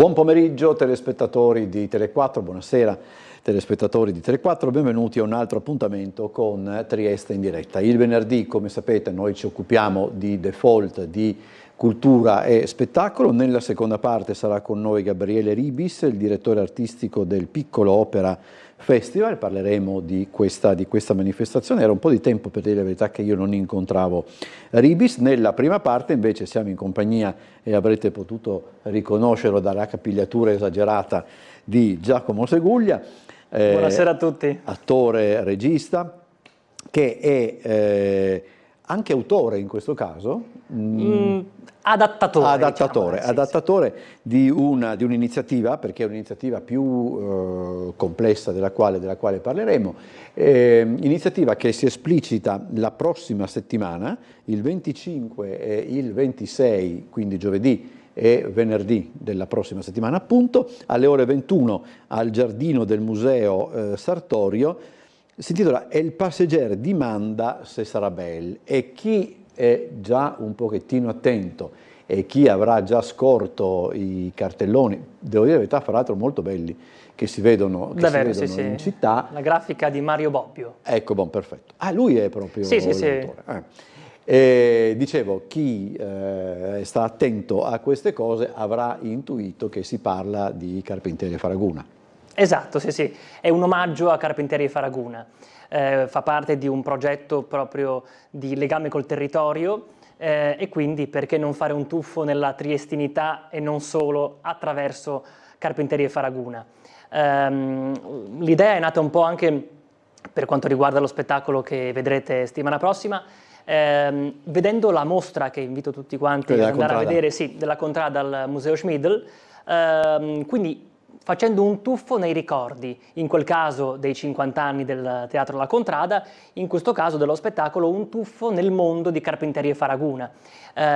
Buon pomeriggio telespettatori di Tele4, buonasera telespettatori di Tele4, benvenuti a un altro appuntamento con Trieste in diretta. Il venerdì, come sapete, noi ci occupiamo di default, di cultura e spettacolo. Nella seconda parte sarà con noi Gabriele Ribis, il direttore artistico del Piccolo Opera Festival. Parleremo di questa manifestazione. Era un po' di tempo, per dire la verità, che io non incontravo Ribis. Nella prima parte invece siamo in compagnia, e avrete potuto riconoscerlo dalla capigliatura esagerata, di Giacomo Seguglia. Buonasera a tutti. Attore, regista, che è anche autore in questo caso. Adattatore di un'iniziativa, perché è un'iniziativa più complessa della quale parleremo, iniziativa che si esplicita la prossima settimana, il 25 e il 26, quindi giovedì e venerdì della prossima settimana appunto, alle ore 21 al giardino del Museo Sartorio. Si intitola El passeggero dimanda se sarà bel, e chi è già un pochettino attento e chi avrà già scorto i cartelloni, devo dire la verità, fra l'altro molto belli, che si vedono, in città. La grafica di Mario Bobbio. Ecco, perfetto. Ah, lui è proprio l'autore. Dicevo, chi sta attento a queste cose avrà intuito che si parla di Carpentieri Faraguna. Esatto, sì, è un omaggio a Carpentieri Faraguna, fa parte di un progetto proprio di legame col territorio e quindi perché non fare un tuffo nella triestinità e non solo attraverso Carpentieri Faraguna. L'idea è nata un po' anche per quanto riguarda lo spettacolo che vedrete settimana prossima, vedendo la mostra che invito tutti quanti ad andare a vedere, della Contrada al Museo Schmidl, quindi facendo un tuffo nei ricordi, in quel caso dei 50 anni del Teatro La Contrada, in questo caso dello spettacolo un tuffo nel mondo di Carpentieri e Faraguna,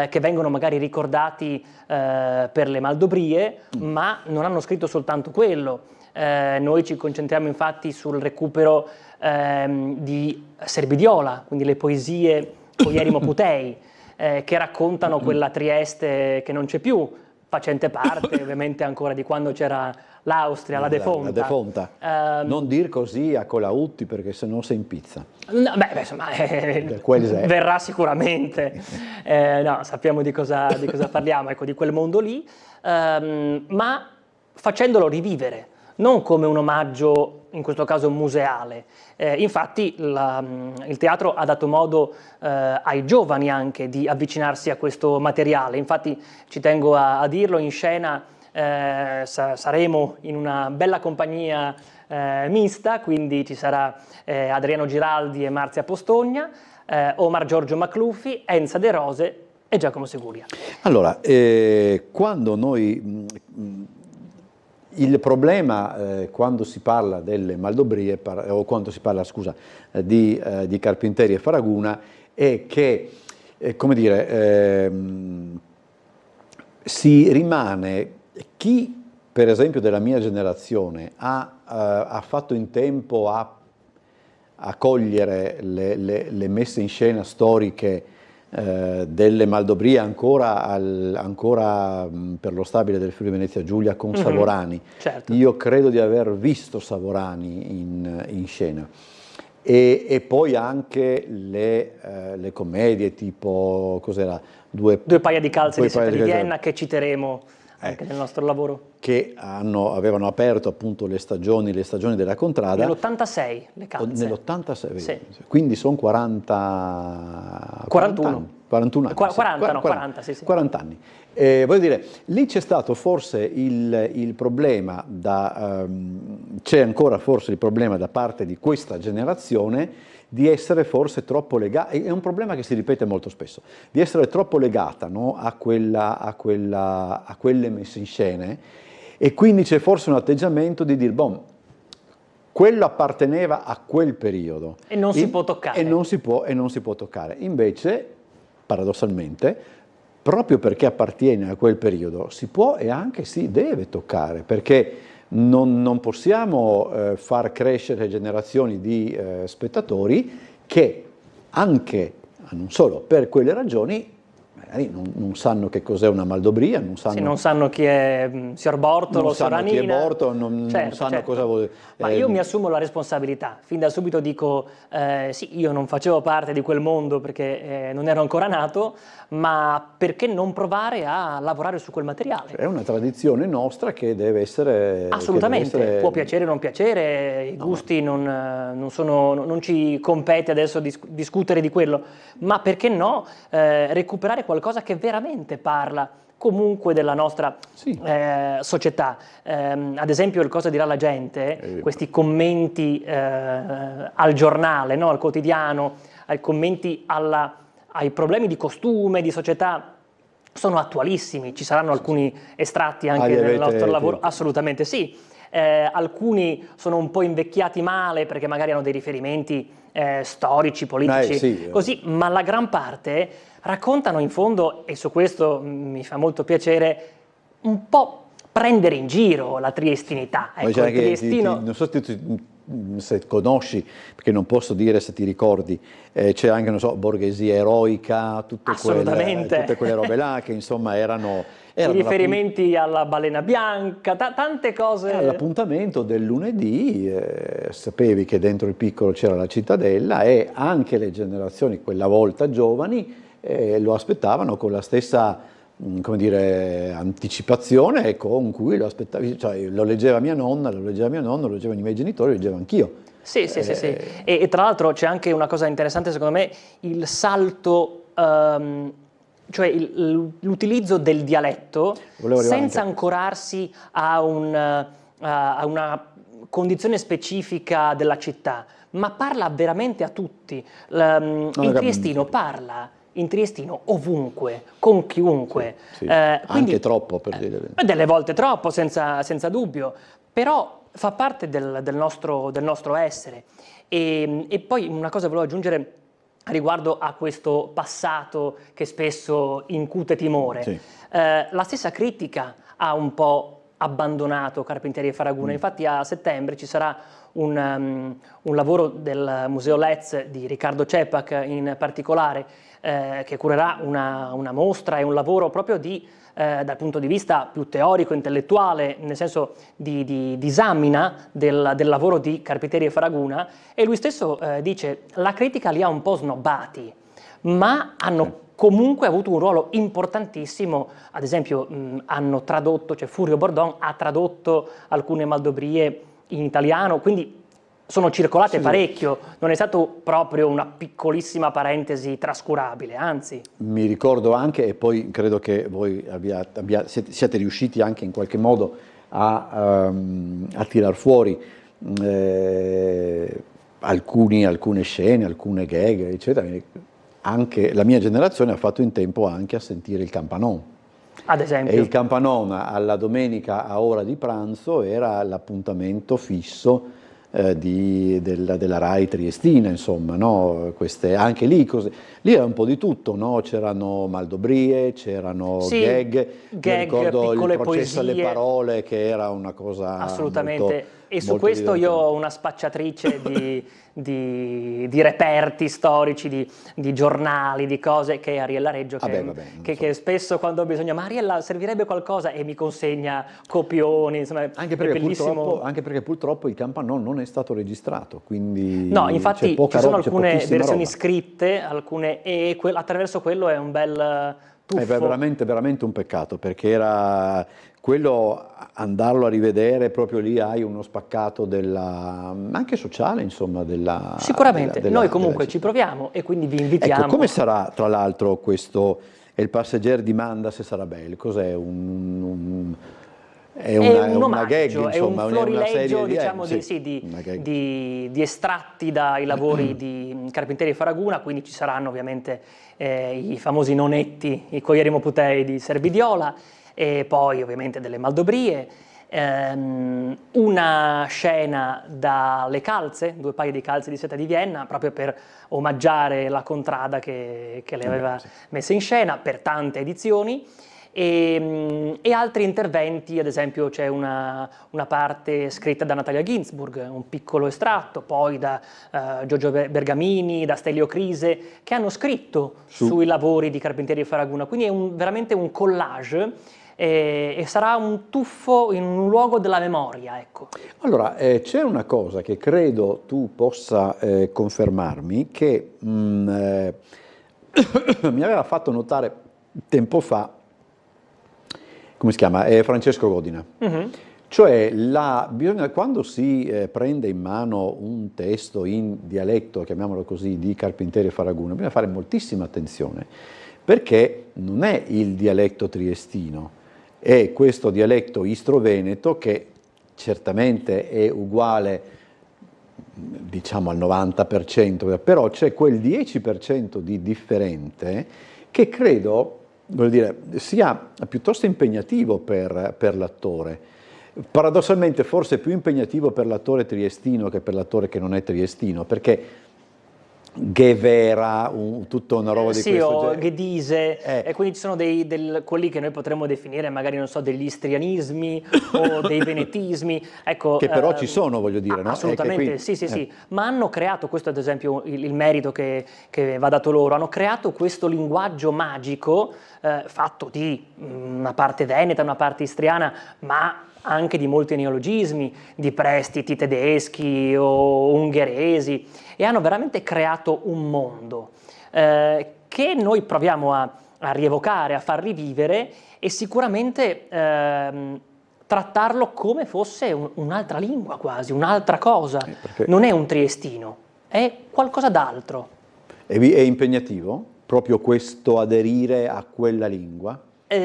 che vengono magari ricordati per le Maldobrie, ma non hanno scritto soltanto quello. Noi ci concentriamo infatti sul recupero di Serbidiola, quindi le poesie con Jerimo Putei, che raccontano quella Trieste che non c'è più, facente parte ovviamente ancora di quando c'era l'Austria, la Defonta. Non dir così a Colautti, perché se no si impizza. No, insomma, verrà sicuramente. No, sappiamo di cosa parliamo, ecco, di quel mondo lì, ma facendolo rivivere, non come un omaggio, in questo caso museale. Infatti il teatro ha dato modo ai giovani anche di avvicinarsi a questo materiale. Infatti ci tengo a dirlo, in scena saremo in una bella compagnia mista, quindi ci sarà Adriano Giraldi e Marzia Postogna, Omar Giorgio Maclufi, Enza De Rose e Giacomo Seguglia. Allora, quando noi... Il problema quando si parla delle Maldobrie, o quando si parla, scusa, di Carpentieri e Faraguna, è che, come dire, si rimane, chi per esempio della mia generazione ha fatto in tempo a cogliere le messe in scena storiche delle Maldobrie ancora per lo stabile del Friuli Venezia Giulia con Savorani. Certo. Io credo di aver visto Savorani in scena, e poi anche le commedie tipo, cos'era? Due paia di calze di Città di Vienna, che citeremo anche nel nostro lavoro, che avevano aperto appunto le stagioni della Contrada nell'86, le calze nell'86, sì. Quindi sono 41 anni. 40 anni. Voglio dire, lì c'è stato forse il problema, c'è ancora forse il problema da parte di questa generazione di essere forse troppo legata, è un problema che si ripete molto spesso, di essere troppo legata, no, a quelle messe in scene, e quindi c'è forse un atteggiamento di dire, quello apparteneva a quel periodo. E non si può toccare. E non si può toccare. Invece, paradossalmente, proprio perché appartiene a quel periodo, si può e anche si deve toccare, perché non possiamo far crescere generazioni di spettatori che anche, non solo per quelle ragioni, magari non sanno che cos'è una Maldobria, non sanno chi è Signor Bortolo, Soranina, chi è Bortolo, non sanno cosa vuole. Ma io mi assumo la responsabilità, fin da subito dico sì, io non facevo parte di quel mondo perché non ero ancora nato, ma perché non provare a lavorare su quel materiale? È una tradizione nostra che deve essere... Assolutamente, può piacere o non piacere, i gusti non ci compete adesso discutere di quello, ma perché no recuperare qualcosa che veramente parla comunque della nostra società. Ad esempio, il Cosa dirà la gente, questi commenti al giornale, no? Al quotidiano, ai commenti ai problemi di costume, di società, sono attualissimi. Ci saranno alcuni estratti anche nel nostro lavoro? Assolutamente sì. Alcuni sono un po' invecchiati male perché magari hanno dei riferimenti storici, politici, così, ma la gran parte raccontano in fondo, e su questo mi fa molto piacere, un po' prendere in giro la triestinità. Ecco, il triestino... non so se conosci, perché non posso dire se ti ricordi, c'è anche, non so, borghesia eroica, tutte quelle robe là che insomma erano i riferimenti alla balena bianca, tante cose. All'appuntamento del lunedì sapevi che dentro il piccolo c'era la cittadella e anche le generazioni, quella volta giovani, lo aspettavano con la stessa, come dire, anticipazione con cui lo aspettavi, cioè lo leggeva mia nonna, lo leggeva mio nonno, lo leggevano i miei genitori, lo leggevo anch'io. Sì. E tra l'altro c'è anche una cosa interessante secondo me, il salto... cioè l'utilizzo del dialetto senza ancorarsi a una condizione specifica della città, ma parla veramente a tutti. Il triestino parla in triestino ovunque, con chiunque. Quindi, anche troppo per dire. Delle volte troppo, senza dubbio, però fa parte del nostro essere. E poi una cosa volevo aggiungere riguardo a questo passato che spesso incute timore. La stessa critica ha un po' abbandonato Carpentieri e Faraguna. Infatti a settembre ci sarà un lavoro del Museo Letz di Riccardo Cepac in particolare, che curerà una mostra e un lavoro proprio dal punto di vista più teorico, intellettuale, nel senso di disamina del lavoro di Carpentieri e Faraguna, e lui stesso dice la critica li ha un po' snobbati, ma hanno comunque avuto un ruolo importantissimo. Ad esempio hanno tradotto, cioè Furio Bordon ha tradotto alcune Maldobrie in italiano, quindi sono circolate parecchio, non è stato proprio una piccolissima parentesi trascurabile, anzi. Mi ricordo anche, e poi credo che voi siate riusciti anche in qualche modo a tirar fuori alcune scene, alcune gag, eccetera. Anche la mia generazione ha fatto in tempo anche a sentire il Campanon. Ad esempio. E il Campanon alla domenica a ora di pranzo era l'appuntamento fisso della Rai triestina, insomma, no? Anche lì era un po' di tutto, no? C'erano Maldobrie, c'erano gag, ricordo il processo poesie. alle parole che era una cosa assolutamente molto, e su molto questo divertente. Io ho una spacciatrice di reperti storici, di giornali, di cose, che è Ariella Reggio, che spesso quando ho bisogno, ma Ariella servirebbe qualcosa, e mi consegna copioni, insomma, anche perché purtroppo il Campanon non è stato registrato, quindi no, infatti ci sono alcune versioni roba. Scritte, attraverso quello è un bel tuffo. È veramente un peccato, perché era quello, andarlo a rivedere, proprio lì hai uno spaccato anche sociale, insomma, sicuramente, noi comunque ci proviamo e quindi vi invitiamo. Ecco, come sarà tra l'altro questo El Passeggero di Manda se sarà bello? Cos'è? È un omaggio, gag, insomma, è un florileggio, diciamo, di estratti dai lavori di Carpentieri e Faraguna, quindi ci saranno ovviamente i famosi nonetti, i Coierimo Putei di Serbidiola, e poi ovviamente delle Maldobrie, una scena dalle calze, 2 paia di calze di seta di Vienna, proprio per omaggiare la contrada che le aveva messe in scena per tante edizioni, e altri interventi, ad esempio c'è una parte scritta da Natalia Ginzburg, un piccolo estratto, poi da Giorgio Bergamini, da Stelio Crise, che hanno scritto sui lavori di Carpentieri e Faraguna, quindi è veramente un collage e sarà un tuffo in un luogo della memoria, ecco. Allora, c'è una cosa che credo tu possa confermarmi, che mi aveva fatto notare tempo fa, come si chiama? Francesco Godina. Cioè, quando si prende in mano un testo in dialetto, chiamiamolo così, di Carpentieri e Faraguna, bisogna fare moltissima attenzione, perché non è il dialetto triestino, è questo dialetto istro-veneto che certamente è uguale, diciamo, al 90%, però c'è quel 10% di differente che credo, voglio dire, sia piuttosto impegnativo per l'attore. Paradossalmente forse più impegnativo per l'attore triestino che per l'attore che non è triestino, perché Guevara, tutta una roba di questo genere. Ghedise, e quindi ci sono quelli che noi potremmo definire magari, non so, degli istrianismi o dei venetismi. Ecco, che però ci sono, voglio dire, no? Assolutamente, sì, ma hanno creato, questo ad esempio il merito che va dato loro, hanno creato questo linguaggio magico fatto di una parte veneta, una parte istriana, ma anche di molti neologismi, di prestiti tedeschi o ungheresi, e hanno veramente creato un mondo che noi proviamo a rievocare, a far rivivere e sicuramente trattarlo come fosse un'altra lingua quasi, un'altra cosa. Non è un triestino, è qualcosa d'altro. È impegnativo proprio questo aderire a quella lingua?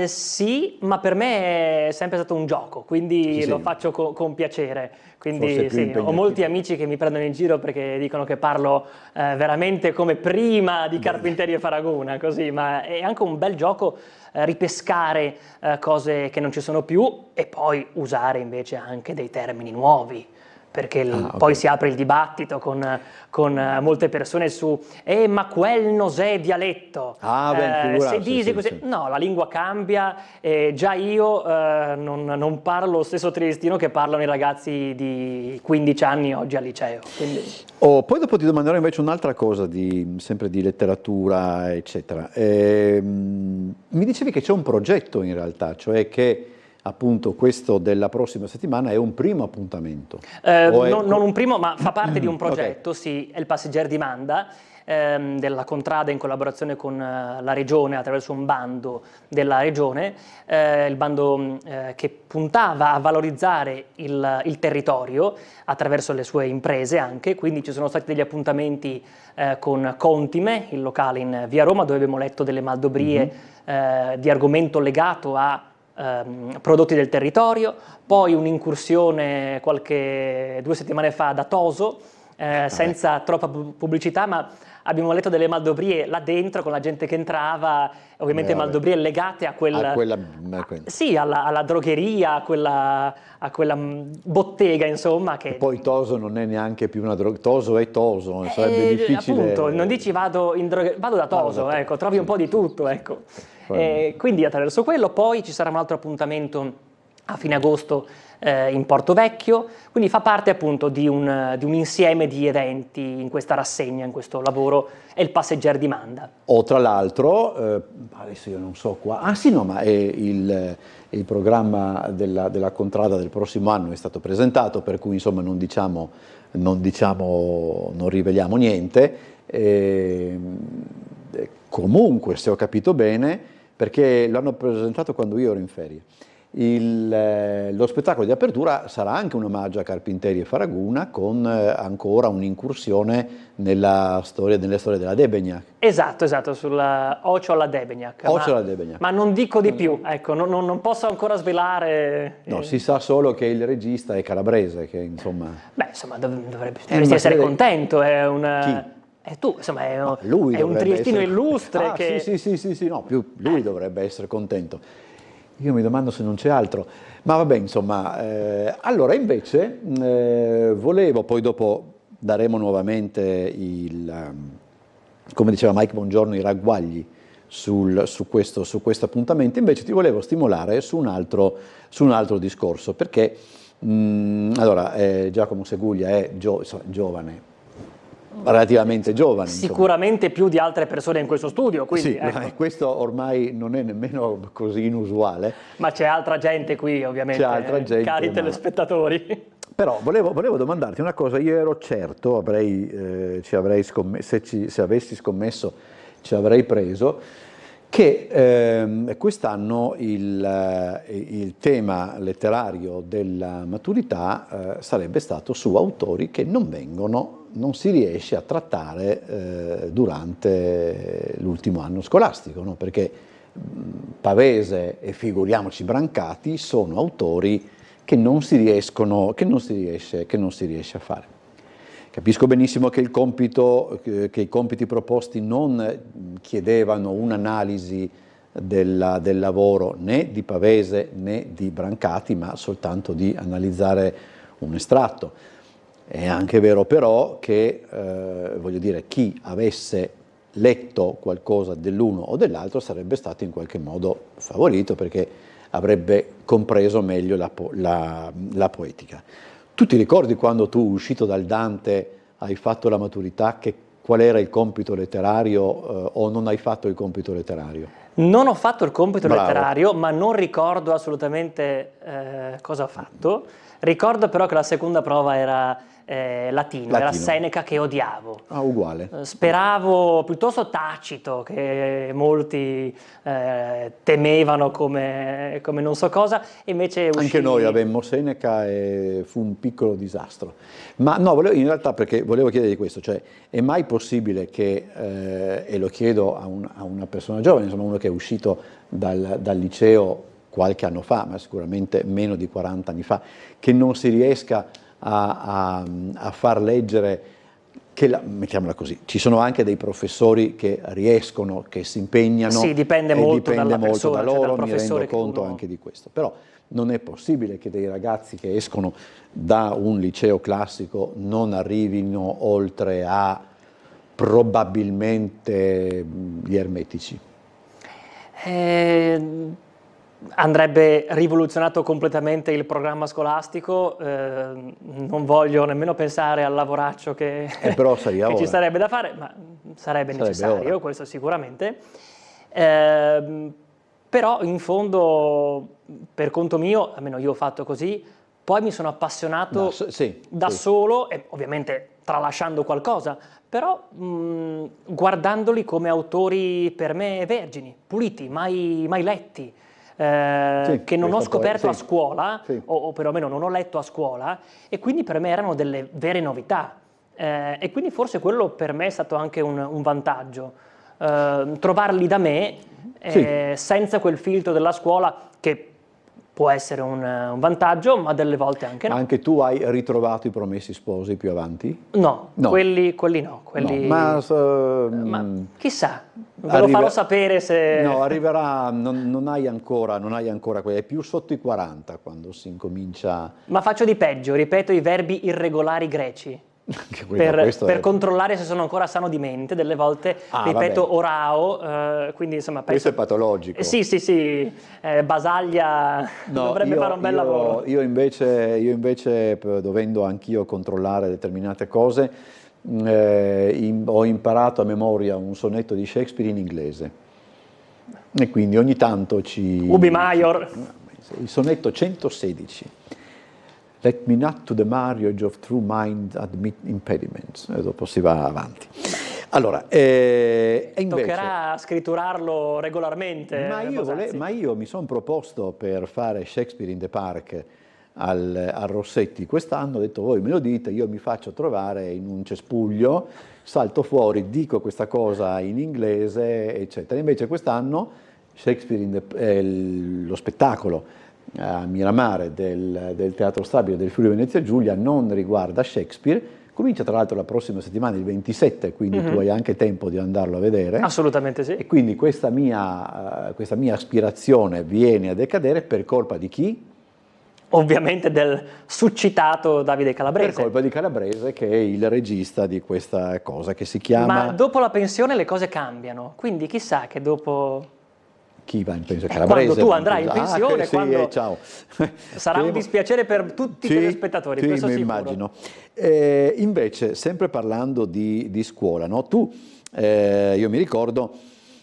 Sì, ma per me è sempre stato un gioco, quindi lo faccio con piacere. Quindi sì, ho molti amici che mi prendono in giro perché dicono che parlo veramente come prima di Carpentieri e Faraguna, così, ma è anche un bel gioco ripescare cose che non ci sono più e poi usare invece anche dei termini nuovi. Perché poi si apre il dibattito con molte persone su ma quel nos'è dialetto? Se dici così, no, la lingua cambia, già io non parlo lo stesso triestino che parlano i ragazzi di 15 anni oggi al liceo. Quindi... Poi dopo ti domanderò invece un'altra cosa, sempre di letteratura, eccetera. Mi dicevi che c'è un progetto in realtà, cioè che appunto questo della prossima settimana è un primo appuntamento? Non un primo, ma fa parte di un progetto, sì, è il Passeggeri di Manda, della Contrada in collaborazione con la Regione attraverso un bando della Regione, il bando che puntava a valorizzare il territorio attraverso le sue imprese anche, quindi ci sono stati degli appuntamenti con Contime, il locale in via Roma, dove abbiamo letto delle maldobrie di argomento legato a prodotti del territorio, poi un'incursione 2 settimane fa da Toso, senza troppa pubblicità, ma abbiamo letto delle maldobrie là dentro con la gente che entrava, ovviamente maldobrie legate a alla drogheria, a quella bottega, insomma. Che... E poi Toso non è neanche più una drogheria, Toso è Toso, sarebbe difficile. Appunto, non dici vado da Toso, ecco, trovi un po' di tutto, ecco. Quindi attraverso quello, poi ci sarà un altro appuntamento a fine agosto in Porto Vecchio, quindi fa parte appunto di un insieme di eventi in questa rassegna, in questo lavoro, è il Passeggeri di Manda. Tra l'altro, adesso io non so qua, ma è il programma della Contrada del prossimo anno è stato presentato, per cui insomma non riveliamo niente, comunque se ho capito bene, perché l'hanno presentato quando io ero in ferie. Lo spettacolo di apertura sarà anche un omaggio a Carpentieri e Faraguna, con ancora un'incursione nelle storie della Debegnac. Esatto, sulla Ocio alla Debegnac. Ma non dico di più, ecco, non posso ancora svelare. No, si sa solo che il regista è calabrese, che insomma... Beh, insomma, dovresti essere contento, è un... Chi? Tu, insomma, è un triestino illustre che... Sì, no, più lui dovrebbe essere contento. Io mi domando se non c'è altro, ma vabbè, insomma, allora invece volevo, poi dopo daremo nuovamente come diceva Mike Bongiorno, i ragguagli su questo appuntamento, invece ti volevo stimolare su un altro discorso, perché allora, Giacomo Seguglia è giovane, relativamente giovane. Sicuramente più di altre persone in questo studio, quindi, sì, ecco. Questo ormai non è nemmeno così inusuale. Ma c'è altra gente qui, ovviamente, c'è altra gente, cari telespettatori. Però volevo domandarti una cosa, io ero certo, se avessi scommesso ci avrei preso, che quest'anno il tema letterario della maturità sarebbe stato su autori che non si riesce a trattare durante l'ultimo anno scolastico, no? Perché Pavese e figuriamoci Brancati sono autori che non si riesce a fare. Capisco benissimo che i compiti proposti non chiedevano un'analisi del lavoro né di Pavese né di Brancati, ma soltanto di analizzare un estratto. È anche vero però che, voglio dire, chi avesse letto qualcosa dell'uno o dell'altro sarebbe stato in qualche modo favorito, perché avrebbe compreso meglio la poetica. Tu ti ricordi quando tu, uscito dal Dante, hai fatto la maturità, qual era il compito letterario o non hai fatto il compito letterario? Non ho fatto il compito letterario, ma non ricordo assolutamente cosa ho fatto. Ricordo però che la seconda prova era latino, era Seneca, che odiavo. Ah, uguale. Speravo piuttosto Tacito, che molti temevano come non so cosa, e invece uscì... Anche noi avemmo Seneca e fu un piccolo disastro. Ma no, in realtà, perché volevo chiedergli questo, cioè è mai possibile che, e lo chiedo a una persona giovane, insomma uno che è uscito dal liceo qualche anno fa, ma sicuramente meno di 40 anni fa, che non si riesca a far leggere, mettiamola così, ci sono anche dei professori che riescono, che si impegnano, sì, dipende molto da loro, cioè mi rendo conto anche di questo, però non è possibile che dei ragazzi che escono da un liceo classico non arrivino oltre a probabilmente gli ermetici. Andrebbe rivoluzionato completamente il programma scolastico, non voglio nemmeno pensare al lavoraccio che ci sarebbe da fare, ma sarebbe necessario, questo sicuramente. Però in fondo, per conto mio, almeno io ho fatto così, poi mi sono appassionato solo, e ovviamente tralasciando qualcosa, però guardandoli come autori per me vergini, puliti, mai letti. Che non ho scoperto a scuola, o perlomeno non ho letto a scuola, e quindi per me erano delle vere novità. E quindi forse quello per me è stato anche un vantaggio, trovarli da me senza quel filtro della scuola, che può essere un vantaggio, ma delle volte anche no. Anche tu hai ritrovato i Promessi Sposi più avanti? No. Quelli no. Ma chissà, ve lo farò sapere se... No, arriverà, non hai ancora quelli, è più sotto i 40 quando si incomincia... Ma faccio di peggio, ripeto i verbi irregolari greci. Per controllare se sono ancora sano di mente, delle volte ripeto orao, quindi insomma... Questo è patologico. Sì, Basaglia dovrebbe fare un bel lavoro. Io invece, dovendo anch'io controllare determinate cose, ho imparato a memoria un sonetto di Shakespeare in inglese, e quindi ogni tanto Ubi Maior. Il sonetto 116. Let me not to the marriage of true mind admit impediments. E dopo si va avanti. Allora, invece, toccherà scritturarlo regolarmente. Ma io mi sono proposto, per fare Shakespeare in the Park al Rossetti quest'anno, ho detto: voi me lo dite, io mi faccio trovare in un cespuglio, salto fuori, dico questa cosa in inglese, eccetera. Invece quest'anno Shakespeare lo spettacolo a Miramare del Teatro Stabile del Friuli Venezia Giulia non riguarda Shakespeare, comincia tra l'altro la prossima settimana, il 27, quindi tu hai anche tempo di andarlo a vedere. Assolutamente sì. E quindi questa mia aspirazione viene a decadere per colpa di chi? ovviamente del succitato Davide Calabrese. Per colpa di Calabrese, che è il regista di questa cosa che si chiama... Ma dopo la pensione le cose cambiano, quindi chissà che dopo... Chi va in pensione? Calabrese. Quando tu andrai in pensione, sì, ciao. Sarà un dispiacere per tutti i telespettatori, sì, questo mi sicuro. immagino. Invece, sempre parlando di scuola, no? Io mi ricordo...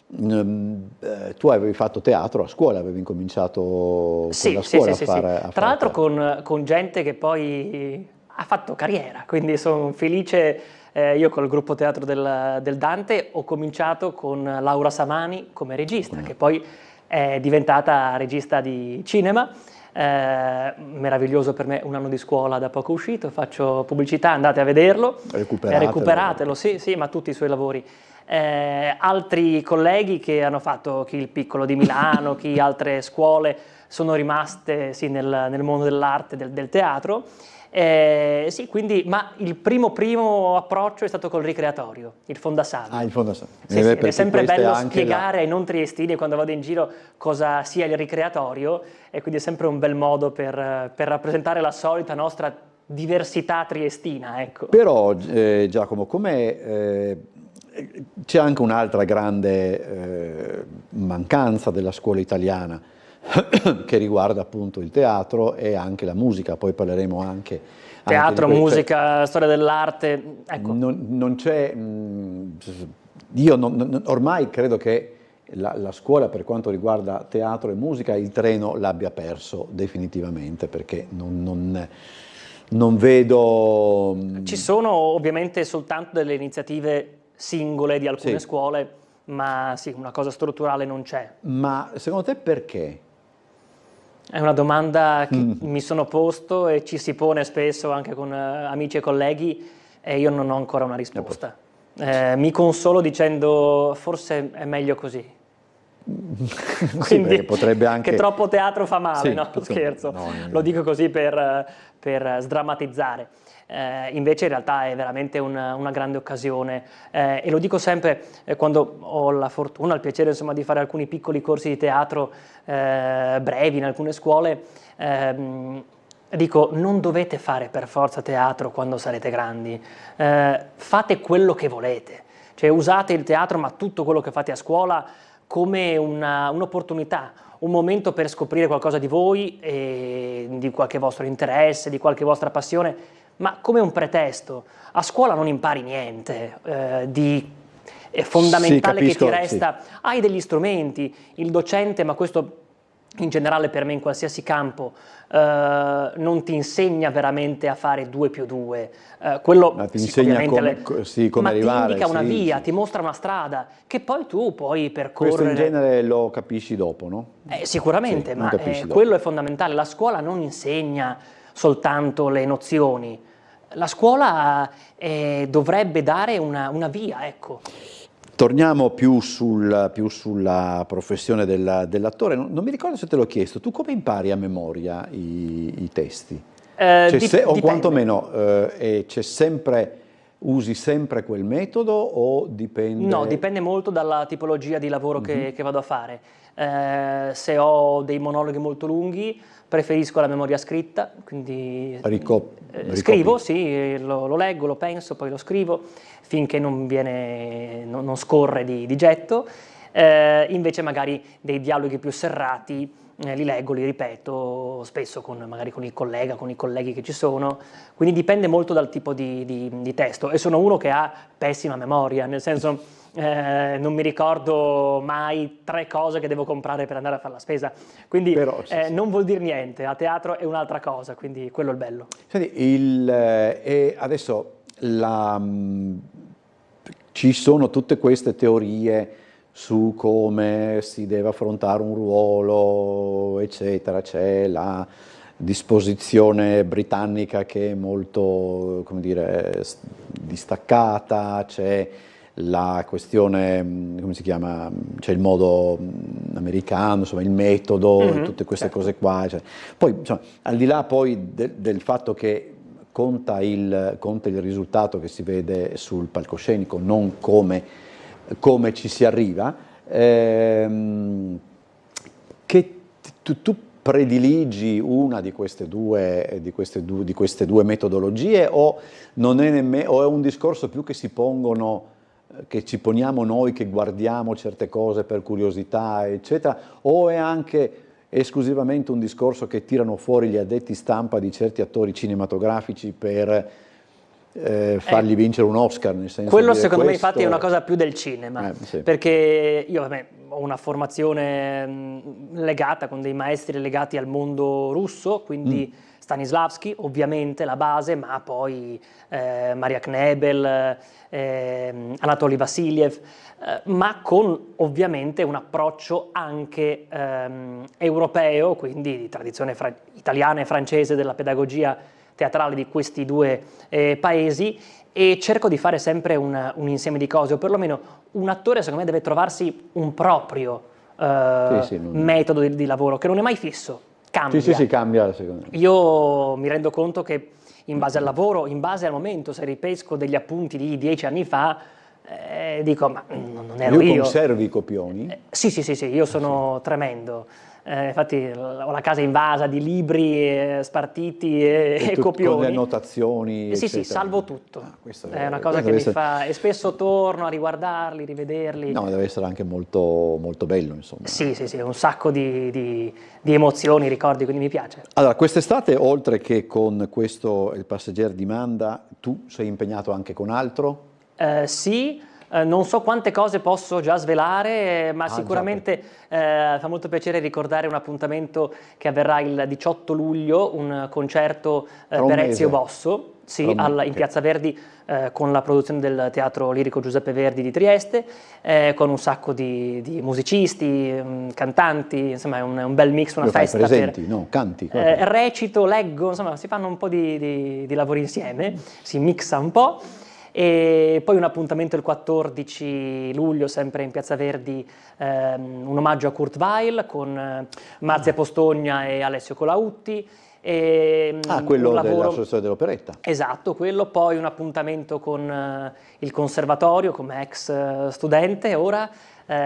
tu avevi fatto teatro a scuola, avevi incominciato con la scuola a fare Tra l'altro teatro. con gente che poi ha fatto carriera, quindi sono felice. Io col gruppo teatro del Dante ho cominciato con Laura Samani come regista, che poi è diventata regista di cinema. Meraviglioso per me, un anno di scuola da poco uscito, faccio pubblicità, andate a vederlo, recuperatelo, sì, ma tutti i suoi lavori. Altri colleghi che hanno fatto, chi il Piccolo di Milano, chi altre scuole, sono rimaste sì, nel mondo dell'arte, del teatro. Sì, quindi, ma il primo approccio è stato col ricreatorio, il Fondasalve. Il Fondasalve. Sì, è sempre bello spiegare ai non triestini quando vado in giro cosa sia il ricreatorio, e quindi è sempre un bel modo per rappresentare la solita nostra diversità triestina, ecco. Però Giacomo, c'è anche un'altra grande mancanza della scuola italiana che riguarda appunto il teatro e anche la musica, poi parleremo anche teatro, musica, storia dell'arte, ecco. Non c'è, ormai credo che la scuola per quanto riguarda teatro e musica il treno l'abbia perso definitivamente, perché non vedo... Ci sono ovviamente soltanto delle iniziative singole di alcune scuole, ma sì, una cosa strutturale non c'è. Ma secondo te perché? È una domanda che mi sono posto e ci si pone spesso anche con amici e colleghi, e io non ho ancora una risposta. Mi consolo dicendo forse è meglio così. Quindi, potrebbe anche... che troppo teatro fa male, no? Scherzo, lo dico così per sdrammatizzare. Invece in realtà è veramente una grande occasione, e lo dico sempre quando ho la fortuna, il piacere insomma di fare alcuni piccoli corsi di teatro brevi in alcune scuole. Dico, non dovete fare per forza teatro quando sarete grandi, fate quello che volete, cioè usate il teatro, ma tutto quello che fate a scuola come un'opportunità, un momento per scoprire qualcosa di voi e di qualche vostro interesse, di qualche vostra passione, ma come un pretesto. A scuola non impari niente è fondamentale che ti resta. Hai degli strumenti, il docente, ma questo in generale per me in qualsiasi campo, non ti insegna veramente a fare 2 più 2, quello ma ti insegna come arrivare, ti indica una via, ti mostra una strada che poi tu puoi percorrere. Questo in genere lo capisci dopo, no? Sicuramente, ma quello è fondamentale. La scuola non insegna soltanto le nozioni, la scuola dovrebbe dare una via, ecco. Torniamo più sulla professione dell'attore. Non mi ricordo se te l'ho chiesto, tu come impari a memoria i testi? O quantomeno usi sempre quel metodo o dipende? No, dipende molto dalla tipologia di lavoro che vado a fare. Se ho dei monologhi molto lunghi preferisco la memoria scritta, quindi scrivo, sì, lo leggo, lo penso, poi lo scrivo finché non scorre di getto. Invece magari dei dialoghi più serrati li leggo, li ripeto spesso magari con il collega, con i colleghi che ci sono, quindi dipende molto dal tipo di testo, e sono uno che ha pessima memoria, nel senso non mi ricordo mai 3 cose che devo comprare per andare a fare la spesa, quindi però, non vuol dire niente, a teatro è un'altra cosa, quindi quello è il bello. Senti, adesso ci sono tutte queste teorie su come si deve affrontare un ruolo, eccetera, c'è la disposizione britannica che è molto, come dire, distaccata, c'è la questione, come si chiama, c'è il modo americano, insomma il metodo, tutte queste cose qua. Cioè. Poi, insomma, al di là poi del fatto che conta il risultato che si vede sul palcoscenico, non come ci si arriva, che tu prediligi una di queste due metodologie, o non è o è un discorso più che si pongono, che ci poniamo noi, che guardiamo certe cose per curiosità, eccetera, o è anche esclusivamente un discorso che tirano fuori gli addetti stampa di certi attori cinematografici per fargli vincere un Oscar, nel senso quello di secondo me infatti è una cosa più del cinema, sì. Perché io ho una formazione legata con dei maestri legati al mondo russo, quindi Stanislavski ovviamente la base, ma poi Maria Knebel, Anatoly Vassiliev, ma con ovviamente un approccio anche europeo, quindi di tradizione italiana e francese della pedagogia teatrale di questi due paesi, e cerco di fare sempre un insieme di cose, o perlomeno un attore secondo me deve trovarsi un proprio metodo di lavoro, che non è mai fisso, cambia. Sì, cambia secondo me. Io mi rendo conto che in base al lavoro, in base al momento, se ripesco degli appunti di 10 anni fa, dico, ma non ero io. Conservi i copioni? Sì, io sono tremendo. Infatti ho la casa invasa di libri spartiti e copioni. Con le annotazioni, Sì, salvo tutto. È una cosa che mi fa... E spesso torno a riguardarli, rivederli. No, deve essere anche molto, molto bello, insomma. Sì, un sacco di emozioni, ricordi, quindi mi piace. Allora, quest'estate, oltre che con questo Il Passeggero di Manda, tu sei impegnato anche con altro? Sì. Non so quante cose posso già svelare, ma sicuramente fa molto piacere ricordare un appuntamento che avverrà il 18 luglio, un concerto per Ezio Bosso, in Piazza Verdi, con la produzione del Teatro Lirico Giuseppe Verdi di Trieste, con un sacco di musicisti, cantanti, insomma è un bel mix, una festa. Presenti, no? Canti? Recito, leggo, insomma si fanno un po' di lavori insieme, si mixa un po'. E poi un appuntamento il 14 luglio, sempre in Piazza Verdi, un omaggio a Kurt Weill con Marzia Postogna e Alessio Colautti. Quello dell'Associazione dell'Operetta. Esatto, quello. Poi un appuntamento con il Conservatorio come ex studente ora,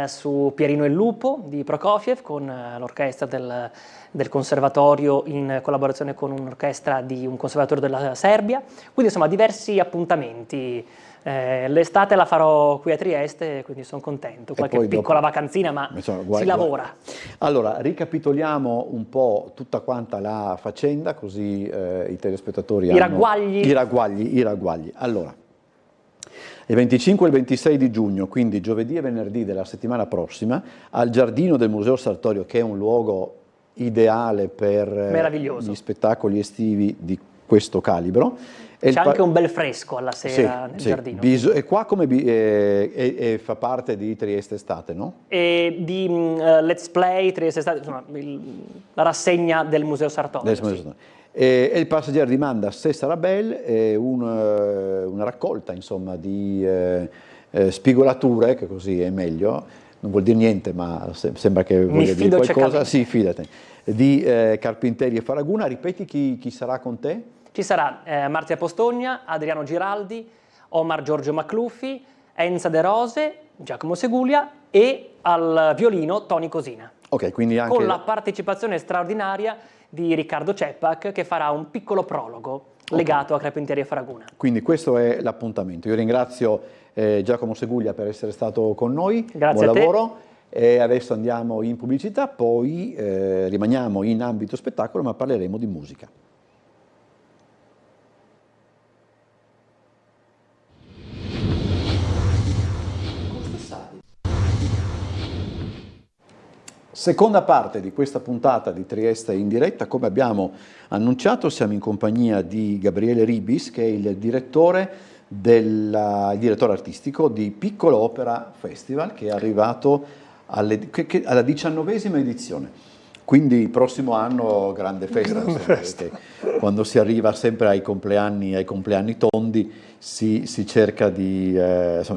su Pierino e il Lupo di Prokofiev, con l'orchestra del Conservatorio in collaborazione con un'orchestra di un conservatorio della Serbia. Quindi insomma diversi appuntamenti. L'estate la farò qui a Trieste, quindi sono contento. Qualche piccola vacanzina, ma si lavora. Allora, ricapitoliamo un po' tutta quanta la faccenda, così i telespettatori I ragguagli. I ragguagli. Allora, il 25 e il 26 di giugno, quindi giovedì e venerdì della settimana prossima, al Giardino del Museo Sartorio, che è un luogo ideale per gli spettacoli estivi di questo calibro. C'è anche un bel fresco alla sera nel giardino. E qua come fa parte di Trieste Estate, no? Di Let's Play Trieste Estate, insomma, la rassegna del Museo Sartorio. E il Passeggero di Manda, se sarà bel, è una raccolta, insomma, di spigolature, che così è meglio, non vuol dire niente, ma sembra che voglia dire qualcosa. Sì, fidate. Di Carpentieri e Faraguna. Ripeti chi sarà con te? Ci sarà Marzia Postogna, Adriano Giraldi, Omar Giorgio Macluffi, Enza De Rose, Giacomo Segulia e al violino Tony Cosina. Ok, quindi anche... Con la partecipazione straordinaria di Riccardo Ceppac, che farà un piccolo prologo legato a Carpentieri e Faraguna. Quindi questo è l'appuntamento. Io ringrazio Giacomo Segulia per essere stato con noi. Grazie Buon lavoro. E adesso andiamo in pubblicità, poi rimaniamo in ambito spettacolo, ma parleremo di musica. Seconda parte di questa puntata di Trieste in diretta. Come abbiamo annunciato, siamo in compagnia di Gabriele Ribis, che è il direttore artistico di Piccolo Opera Festival, che è arrivato alla 19ª edizione. Quindi il prossimo anno grande festa. Quando si arriva sempre ai compleanni tondi si cerca di,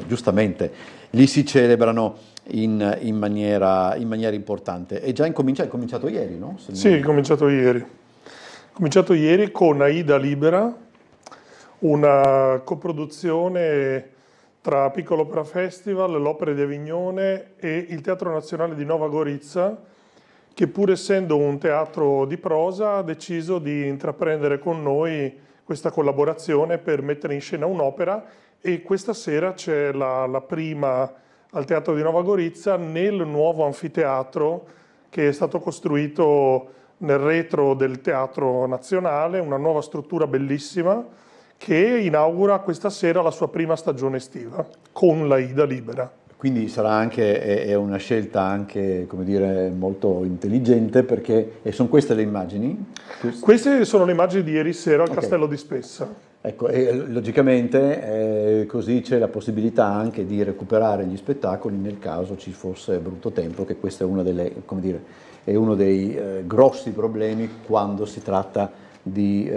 giustamente, lì si celebrano in maniera importante. È cominciato ieri, no? Sì, è cominciato ieri. Cominciato ieri con Aida Libera, una coproduzione tra Piccolo Opera Festival, l'Opera di Avignone e il Teatro Nazionale di Nova Gorizia, che pur essendo un teatro di prosa ha deciso di intraprendere con noi questa collaborazione per mettere in scena un'opera, e questa sera c'è la prima al Teatro di Nova Gorizia nel nuovo anfiteatro che è stato costruito nel retro del Teatro Nazionale, una nuova struttura bellissima che inaugura questa sera la sua prima stagione estiva con l'Aida Libera. Quindi sarà anche, è una scelta anche, come dire, molto intelligente, perché sono queste le immagini? Queste sono le immagini di ieri sera al Castello di Spessa. Ecco, e logicamente così c'è la possibilità anche di recuperare gli spettacoli nel caso ci fosse brutto tempo, che questo è uno dei grossi problemi quando si tratta di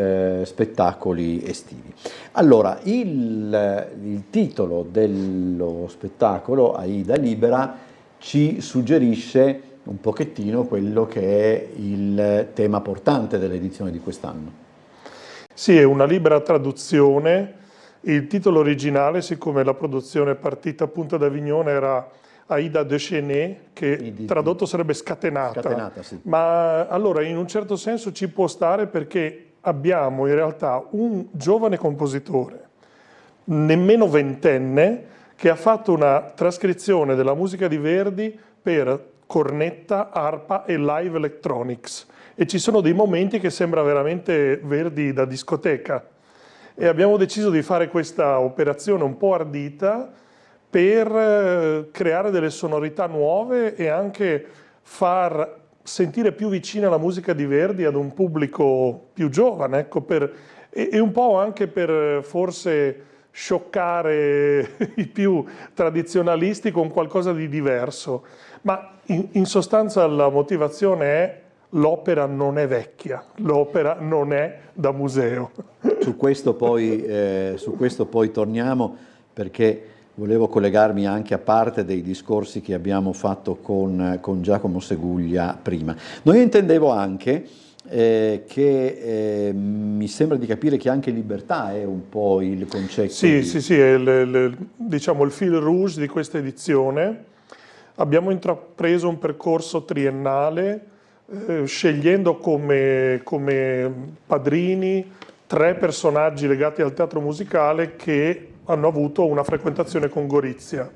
spettacoli estivi. Allora, il titolo dello spettacolo, Aida Libera, ci suggerisce un pochettino quello che è il tema portante dell'edizione di quest'anno. Sì, è una libera traduzione. Il titolo originale, siccome la produzione partita appunto da Avignone, era Aida déchaînée, che tradotto sarebbe scatenata. Sì. Ma allora in un certo senso ci può stare, perché abbiamo in realtà un giovane compositore, nemmeno ventenne, che ha fatto una trascrizione della musica di Verdi per cornetta, arpa e live electronics. E ci sono dei momenti che sembra veramente Verdi da discoteca. E abbiamo deciso di fare questa operazione un po' ardita per creare delle sonorità nuove e anche far sentire più vicina la musica di Verdi ad un pubblico più giovane, ecco, e un po' anche per forse scioccare i più tradizionalisti con qualcosa di diverso. Ma in sostanza la motivazione è: l'opera non è vecchia, l'opera non è da museo. Su questo poi torniamo, perché volevo collegarmi anche a parte dei discorsi che abbiamo fatto con Giacomo Seguglia prima. No, io intendevo anche che mi sembra di capire che anche libertà è un po' il concetto. Sì, è diciamo il fil rouge di questa edizione. Abbiamo intrapreso un percorso triennale scegliendo come padrini 3 personaggi legati al teatro musicale che hanno avuto una frequentazione con Gorizia.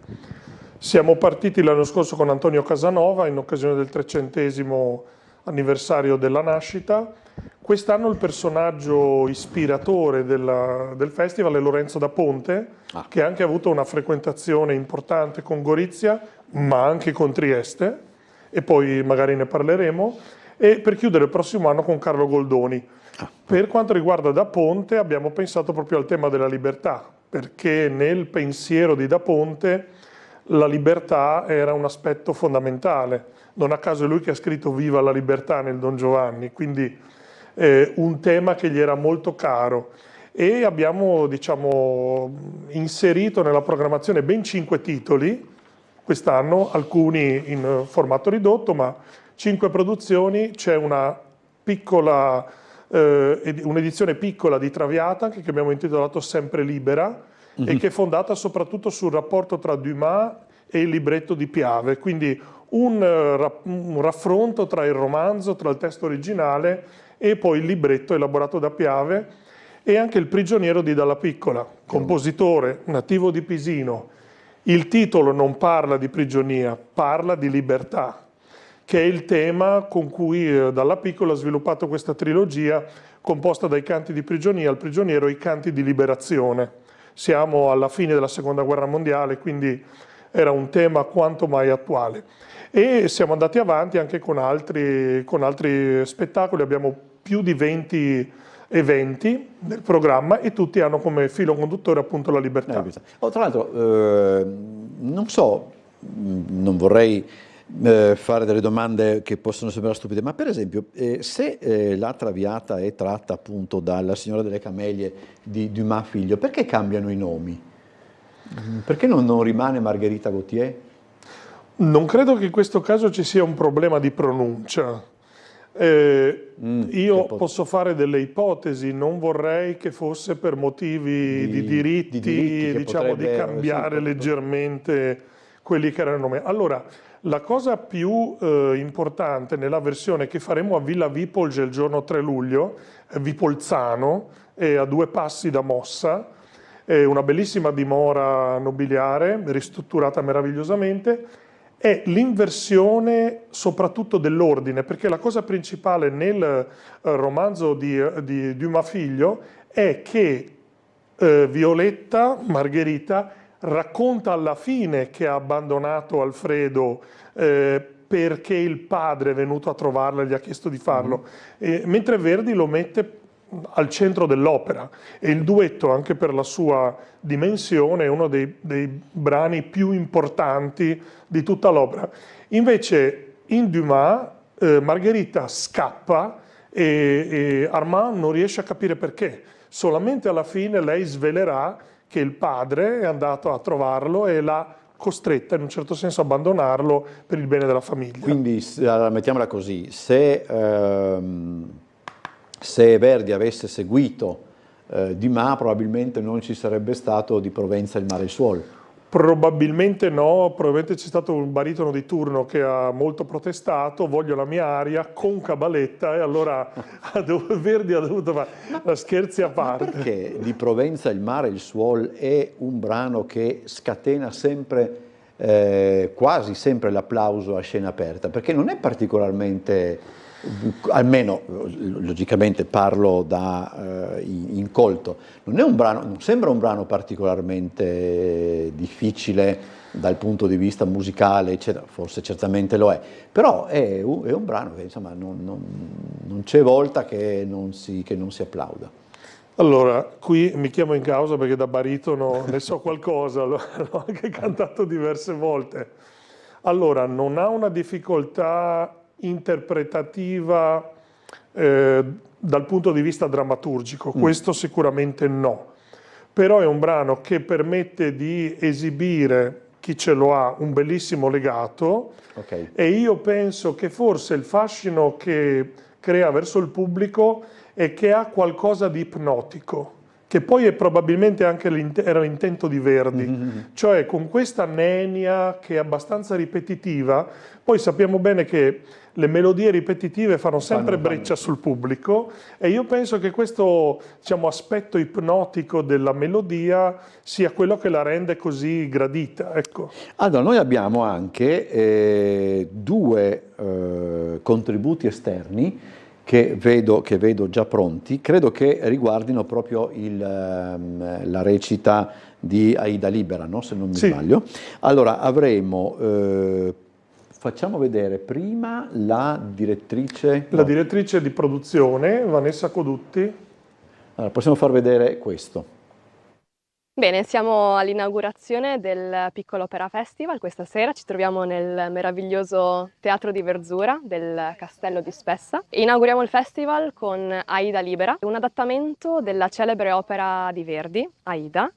Siamo partiti l'anno scorso con Antonio Casanova in occasione del 300° anniversario della nascita. Quest'anno il personaggio ispiratore del festival è Lorenzo da Ponte, che ha anche avuto una frequentazione importante con Gorizia, ma anche con Trieste, e poi magari ne parleremo, e per chiudere il prossimo anno con Carlo Goldoni. Per quanto riguarda Da Ponte abbiamo pensato proprio al tema della libertà, perché nel pensiero di Da Ponte la libertà era un aspetto fondamentale. Non a caso è lui che ha scritto Viva la libertà nel Don Giovanni, quindi un tema che gli era molto caro. E abbiamo, diciamo, inserito nella programmazione ben 5 titoli quest'anno, alcuni in formato ridotto, ma 5 produzioni. C'è una piccola un'edizione piccola di Traviata che abbiamo intitolato Sempre Libera, e che è fondata soprattutto sul rapporto tra Dumas e il libretto di Piave, quindi un raffronto tra il romanzo, tra il testo originale e poi il libretto elaborato da Piave, e anche Il prigioniero di Dalla Piccola, compositore nativo di Pisino. Il titolo non parla di prigionia, parla di libertà, che è il tema con cui Dalla Piccola ha sviluppato questa trilogia composta dai canti di prigionia, Il prigioniero e i canti di liberazione. Siamo alla fine della Seconda Guerra Mondiale, quindi era un tema quanto mai attuale. E siamo andati avanti anche con altri spettacoli, abbiamo più di 20 eventi nel programma e tutti hanno come filo conduttore appunto la libertà. Tra l'altro, non so, non vorrei fare delle domande che possono sembrare stupide, ma per esempio se la Traviata è tratta appunto dalla Signora delle Camelie di Dumas figlio, perché cambiano i nomi? Perché non rimane Margherita Gautier? Non credo che in questo caso ci sia un problema di pronuncia. Io posso fare delle ipotesi, non vorrei che fosse per motivi di diritti diciamo, di cambiare leggermente quelli che erano nomi. Allora, la cosa più importante nella versione che faremo a Villa Vipolge il giorno 3 luglio, Vipolzano, è a 2 passi da Mossa, è una bellissima dimora nobiliare, ristrutturata meravigliosamente, è l'inversione soprattutto dell'ordine, perché la cosa principale nel romanzo di Dumas Figlio è che Violetta, Margherita, racconta alla fine che ha abbandonato Alfredo perché il padre è venuto a trovarla e gli ha chiesto di farlo, mentre Verdi lo mette al centro dell'opera, e il duetto, anche per la sua dimensione, è uno dei brani più importanti di tutta l'opera. Invece in Dumas Margherita scappa e Armand non riesce a capire perché. Solamente alla fine lei svelerà che il padre è andato a trovarlo e l'ha costretta in un certo senso a abbandonarlo per il bene della famiglia. Quindi, allora, mettiamola così, se Verdi avesse seguito Dumas, probabilmente non ci sarebbe stato di Provenza il mare e il suolo. Probabilmente no, probabilmente c'è stato un baritono di turno che ha molto protestato, voglio la mia aria con Cabaletta, e allora Verdi ha dovuto fare scherzi a parte. Ma perché di Provenza il mare e il suolo è un brano che scatena sempre, quasi sempre l'applauso a scena aperta? Perché non è particolarmente, almeno logicamente parlo da incolto, non sembra un brano particolarmente difficile dal punto di vista musicale, eccetera. Forse certamente lo è, però è un brano che insomma non c'è volta che non si applauda. Allora, qui mi chiamo in causa perché da baritono ne so qualcosa, l'ho anche cantato diverse volte. Allora, non ha una difficoltà interpretativa dal punto di vista drammaturgico, questo sicuramente no, però è un brano che permette di esibire chi ce lo ha un bellissimo legato, e io penso che forse il fascino che crea verso il pubblico è che ha qualcosa di ipnotico, che poi è probabilmente anche era l'intento di Verdi, cioè con questa nenia che è abbastanza ripetitiva. Poi sappiamo bene che le melodie ripetitive fanno sempre breccia sul pubblico, e io penso che questo, diciamo, aspetto ipnotico della melodia sia quello che la rende così gradita. Ecco. Allora, noi abbiamo anche 2 contributi esterni che vedo già pronti, credo che riguardino proprio la recita di Aida Libera, no? Se non mi sbaglio. Allora, avremo, facciamo vedere prima la direttrice. La direttrice di produzione, Vanessa Codutti. Allora, possiamo far vedere questo. Bene, siamo all'inaugurazione del Piccolo Opera Festival. Questa sera ci troviamo nel meraviglioso Teatro di Verzura del Castello di Spessa. Inauguriamo il festival con Aida Libera, un adattamento della celebre opera di Verdi, Aida,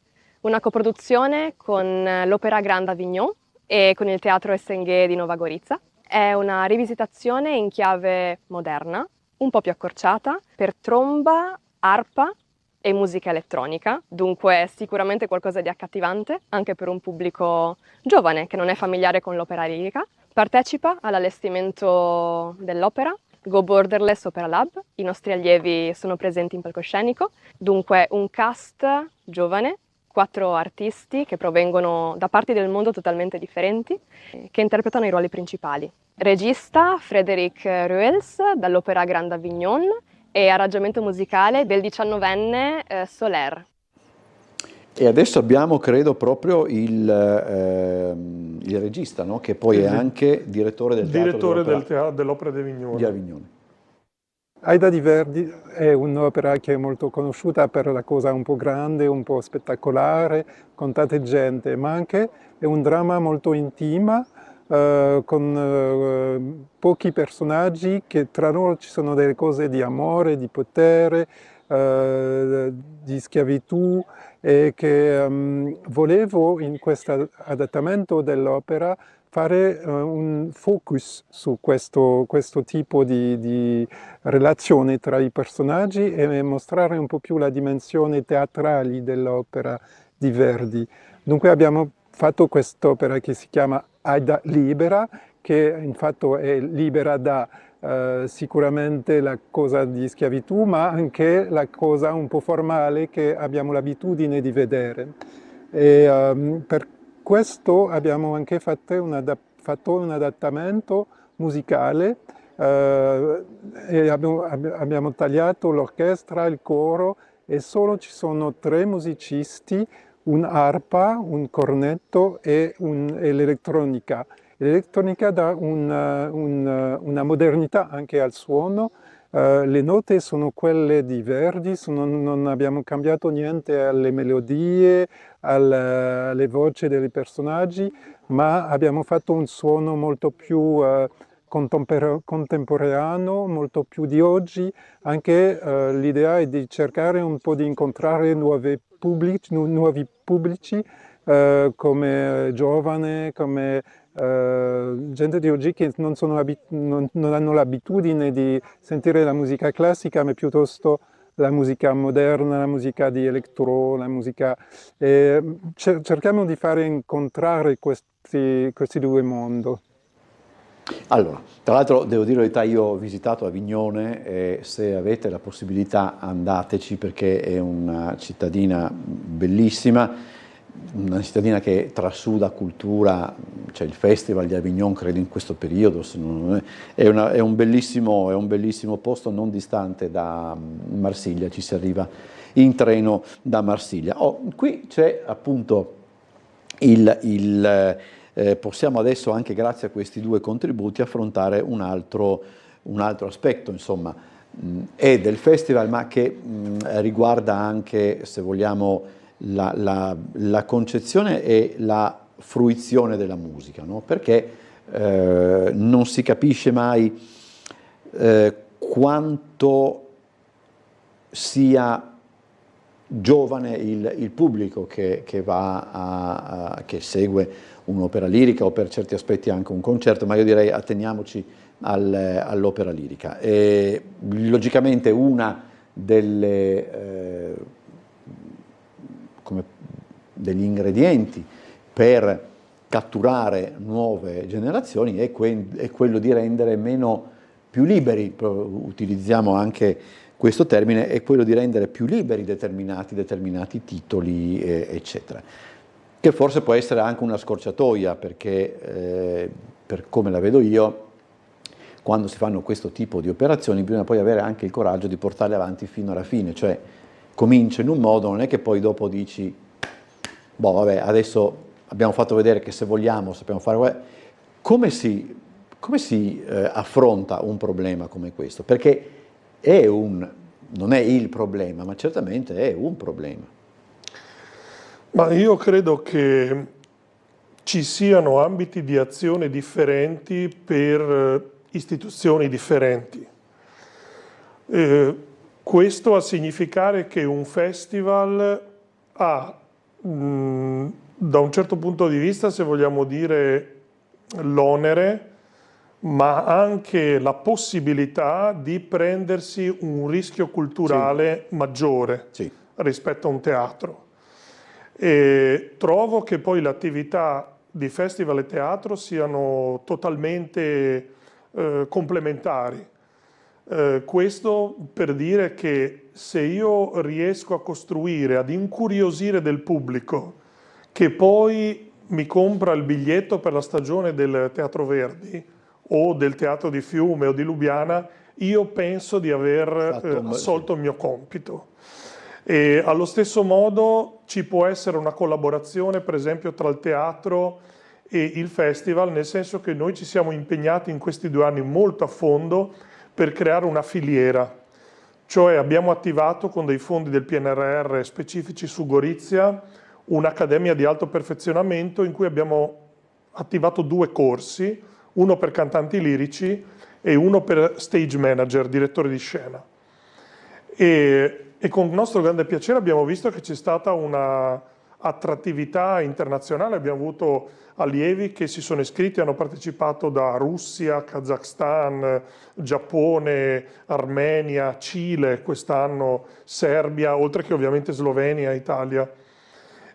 una coproduzione con l'Opéra Grand Avignon e con il Teatro Essenghé di Nova Gorica. È una rivisitazione in chiave moderna, un po' più accorciata, per tromba, arpa e musica elettronica, dunque sicuramente qualcosa di accattivante anche per un pubblico giovane che non è familiare con l'opera lirica. Partecipa all'allestimento dell'opera Go Borderless Opera Lab, i nostri allievi sono presenti in palcoscenico, dunque un cast giovane, 4 artisti che provengono da parti del mondo totalmente differenti, che interpretano i ruoli principali. Regista Frédéric Ruels dall'Opéra Grand Avignon e arrangiamento musicale del 19enne Soler. E adesso abbiamo, credo, proprio il regista, no? Che poi è anche direttore del Teatro dell'Opera di Avignone. Aida di Verdi è un'opera che è molto conosciuta per la cosa un po' grande, un po' spettacolare, con tante gente, ma anche è un dramma molto intima, con pochi personaggi, che tra loro ci sono delle cose di amore, di potere, di schiavitù, e che volevo in questo adattamento dell'opera fare un focus su questo tipo di relazione tra i personaggi e mostrare un po' più la dimensione teatrale dell'opera di Verdi. Dunque abbiamo fatto quest'opera che si chiama Aida Libera, che infatti è libera da sicuramente la cosa di schiavitù, ma anche la cosa un po' formale che abbiamo l'abitudine di vedere. E per questo abbiamo anche fatto un adattamento musicale e abbiamo tagliato l'orchestra, il coro e solo ci sono 3 musicisti, un'arpa, un cornetto e l'elettronica. L'elettronica dà una modernità anche al suono. Le note sono quelle di Verdi, non abbiamo cambiato niente alle melodie, alle voci dei personaggi, ma abbiamo fatto un suono molto più contemporaneo, molto più di oggi. Anche l'idea è di cercare un po' di incontrare nuovi pubblici come giovane, come gente di oggi che non hanno l'abitudine di sentire la musica classica, ma piuttosto la musica moderna, la musica di electro, la musica... cerchiamo di fare incontrare questi 2 mondi. Allora, tra l'altro devo dire la verità, io ho visitato Avignone e se avete la possibilità andateci perché è una cittadina bellissima, una cittadina che trasuda cultura, c'è il Festival di Avignon credo in questo periodo, è un bellissimo posto non distante da Marsiglia, ci si arriva in treno da Marsiglia. Qui c'è appunto possiamo adesso anche grazie a questi 2 contributi affrontare un altro aspetto, insomma, è del festival ma che riguarda anche, se vogliamo, la concezione e la fruizione della musica, no? Perché non si capisce mai quanto sia giovane il pubblico che che segue un'opera lirica o per certi aspetti anche un concerto, ma io direi atteniamoci all'opera lirica. E, logicamente una degli ingredienti per catturare nuove generazioni è quello di rendere più liberi, utilizziamo anche questo termine, è quello di rendere più liberi determinati titoli, eccetera. Che forse può essere anche una scorciatoia, perché per come la vedo io, quando si fanno questo tipo di operazioni bisogna poi avere anche il coraggio di portarle avanti fino alla fine, cioè comincia in un modo, non è che poi dopo dici, boh vabbè, adesso abbiamo fatto vedere che se vogliamo sappiamo fare... Come si affronta un problema come questo? Perché non è il problema, ma certamente è un problema. Ma io credo che ci siano ambiti di azione differenti per istituzioni differenti. Questo a significare che un festival ha, da un certo punto di vista, se vogliamo dire, l'onere, ma anche la possibilità di prendersi un rischio culturale maggiore rispetto a un teatro. E trovo che poi l'attività di festival e teatro siano totalmente complementari. Questo per dire che se io riesco a costruire, ad incuriosire del pubblico che poi mi compra il biglietto per la stagione del Teatro Verdi o del Teatro di Fiume o di Lubiana, io penso di aver assolto il mio compito. E allo stesso modo ci può essere una collaborazione, per esempio, tra il teatro e il festival, nel senso che noi ci siamo impegnati in questi 2 anni molto a fondo per creare una filiera. Cioè abbiamo attivato con dei fondi del PNRR specifici su Gorizia un'accademia di alto perfezionamento in cui abbiamo attivato 2 corsi, uno per cantanti lirici e uno per stage manager, direttori di scena. E con nostro grande piacere abbiamo visto che c'è stata una attrattività internazionale, abbiamo avuto allievi che si sono iscritti, hanno partecipato da Russia, Kazakhstan, Giappone, Armenia, Cile, quest'anno Serbia, oltre che ovviamente Slovenia, Italia.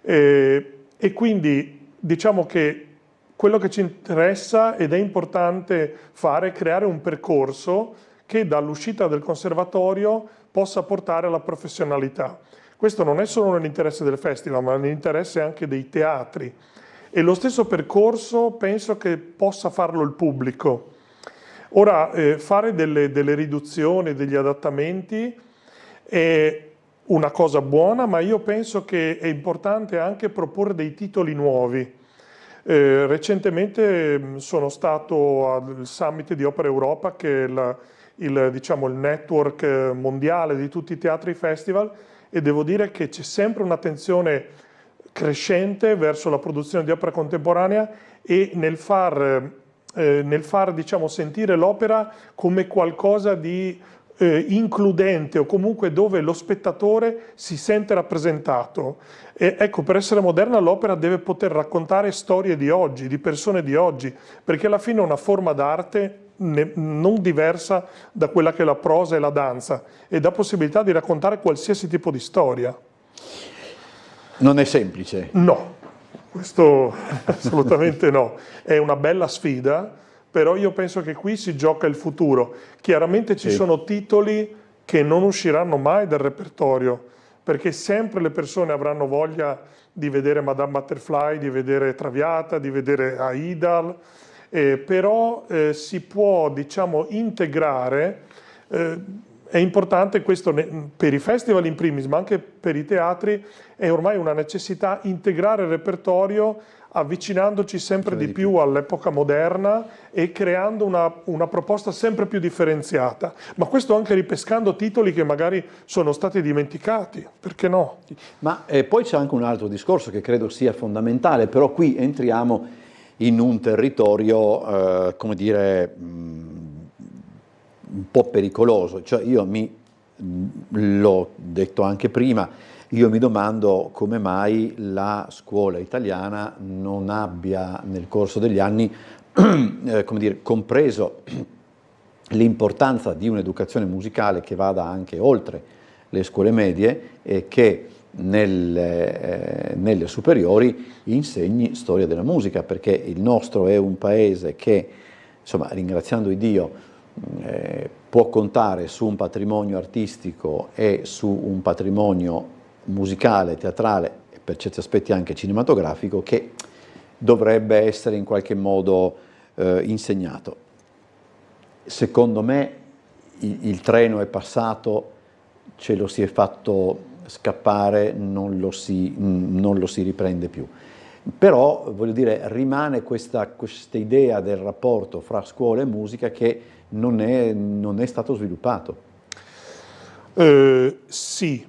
E quindi diciamo che quello che ci interessa ed è importante fare è creare un percorso che dall'uscita del conservatorio possa portare alla professionalità. Questo non è solo nell'interesse del festival, ma nell'interesse anche dei teatri. E lo stesso percorso penso che possa farlo il pubblico. Ora, fare delle riduzioni, degli adattamenti è una cosa buona, ma io penso che è importante anche proporre dei titoli nuovi. Recentemente sono stato al Summit di Opera Europa, che è diciamo, il network mondiale di tutti i teatri festival, e devo dire che c'è sempre un'attenzione crescente verso la produzione di opera contemporanea e nel far diciamo, sentire l'opera come qualcosa di includente, o comunque dove lo spettatore si sente rappresentato. E ecco, per essere moderna l'opera deve poter raccontare storie di oggi, di persone di oggi, perché alla fine è una forma d'arte non diversa da quella che è la prosa e la danza, e dà possibilità di raccontare qualsiasi tipo di storia. Non è semplice. No, questo assolutamente no. È una bella sfida, però io penso che qui si gioca il futuro. Chiaramente ci sono titoli che non usciranno mai dal repertorio, perché sempre le persone avranno voglia di vedere Madame Butterfly, di vedere Traviata, di vedere Aida, però si può, diciamo, integrare. È importante questo per i festival in primis, ma anche per i teatri è ormai una necessità integrare il repertorio, avvicinandoci sempre di più all'epoca moderna e creando una proposta sempre più differenziata. Ma questo anche ripescando titoli che magari sono stati dimenticati, perché no? Ma poi c'è anche un altro discorso che credo sia fondamentale, però qui entriamo in un territorio, come dire, un po' pericoloso. Cioè l'ho detto anche prima, io mi domando come mai la scuola italiana non abbia nel corso degli anni come dire, compreso l'importanza di un'educazione musicale che vada anche oltre le scuole medie e che nelle superiori insegni storia della musica, perché il nostro è un paese che, insomma, ringraziando Dio, può contare su un patrimonio artistico e su un patrimonio musicale, teatrale e per certi aspetti anche cinematografico che dovrebbe essere in qualche modo insegnato. Secondo me il treno è passato, ce lo si è fatto scappare, non lo si riprende più. Però, voglio dire, rimane questa idea del rapporto fra scuola e musica che non è stato sviluppato. Sì,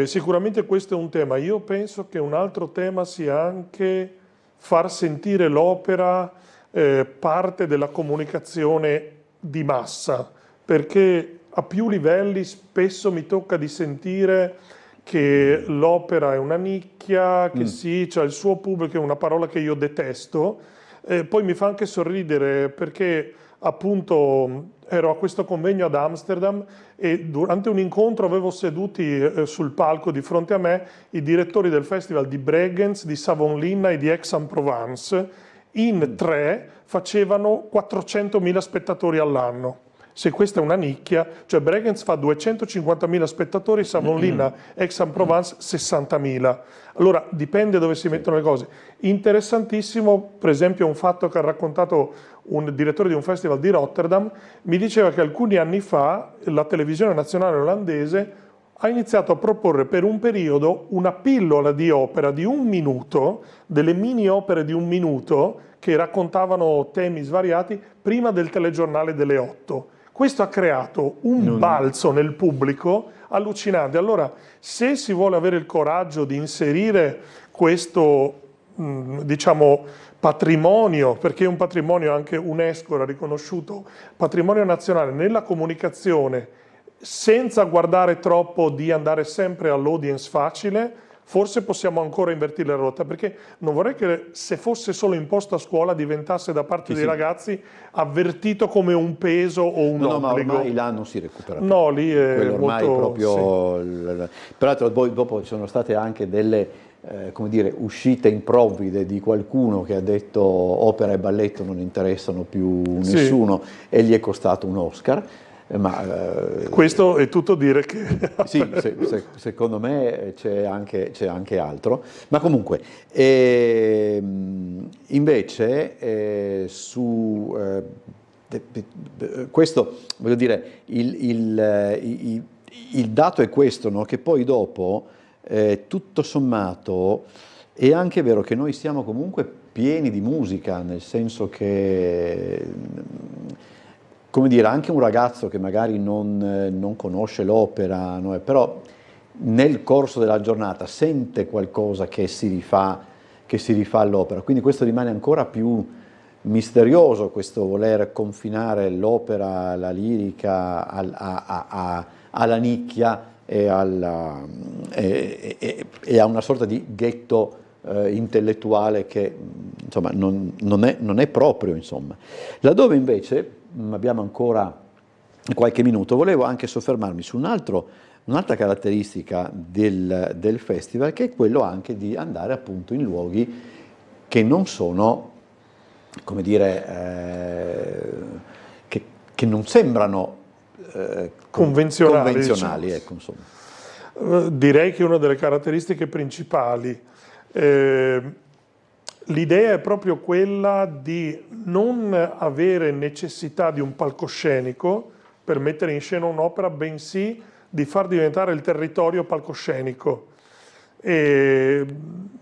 sicuramente questo è un tema. Io penso che un altro tema sia anche far sentire l'opera parte della comunicazione di massa, perché a più livelli spesso mi tocca di sentire che l'opera è una nicchia, che sì, c'ha il suo pubblico, è una parola che io detesto, poi mi fa anche sorridere perché appunto ero a questo convegno ad Amsterdam e durante un incontro avevo seduti sul palco di fronte a me i direttori del festival di Bregenz, di Savonlinna e di Aix-en-Provence. In 3 facevano 400.000 spettatori all'anno. Se questa è una nicchia, cioè Bregenz fa 250.000 spettatori, Savonlinna, Aix-en-Provence 60.000. Allora dipende dove si mettono le cose. Interessantissimo, per esempio, un fatto che ha raccontato un direttore di un festival di Rotterdam, mi diceva che alcuni anni fa la televisione nazionale olandese ha iniziato a proporre per un periodo una pillola di opera di 1 minuto, delle mini opere di 1 minuto che raccontavano temi svariati prima del telegiornale delle 8. Questo ha creato un balzo nel pubblico allucinante. Allora, se si vuole avere il coraggio di inserire questo, diciamo, patrimonio, perché è un patrimonio anche UNESCO l'ha riconosciuto, patrimonio nazionale nella comunicazione, senza guardare troppo di andare sempre all'audience facile, forse possiamo ancora invertire la rotta, perché non vorrei che se fosse solo imposto a scuola diventasse da parte dei ragazzi avvertito come un peso o un obbligo. No, ma ormai là non si recupera più. No, lì è quello ormai molto, proprio... Sì. Peraltro poi dopo ci sono state anche delle come dire, uscite improvvide di qualcuno che ha detto opera e balletto non interessano più nessuno, sì, e gli è costato un Oscar. Ma, questo è tutto dire che... Sì, secondo me c'è anche altro. Ma comunque, invece, su questo, voglio dire, il dato è questo, no? Che poi dopo, tutto sommato, è anche vero che noi siamo comunque pieni di musica, nel senso che, come dire, anche un ragazzo che magari non conosce l'opera, no? Però nel corso della giornata sente qualcosa che si rifà all'opera, quindi questo rimane ancora più misterioso, questo voler confinare l'opera, la lirica alla nicchia e a una sorta di ghetto intellettuale che, insomma, non è proprio, insomma. Laddove invece abbiamo ancora qualche minuto, volevo anche soffermarmi su un'altra caratteristica del festival, che è quello anche di andare appunto in luoghi che non sono, come dire, che non sembrano convenzionali, diciamo. Ecco, insomma. Direi che una delle caratteristiche principali, l'idea è proprio quella di non avere necessità di un palcoscenico per mettere in scena un'opera, bensì di far diventare il territorio palcoscenico. E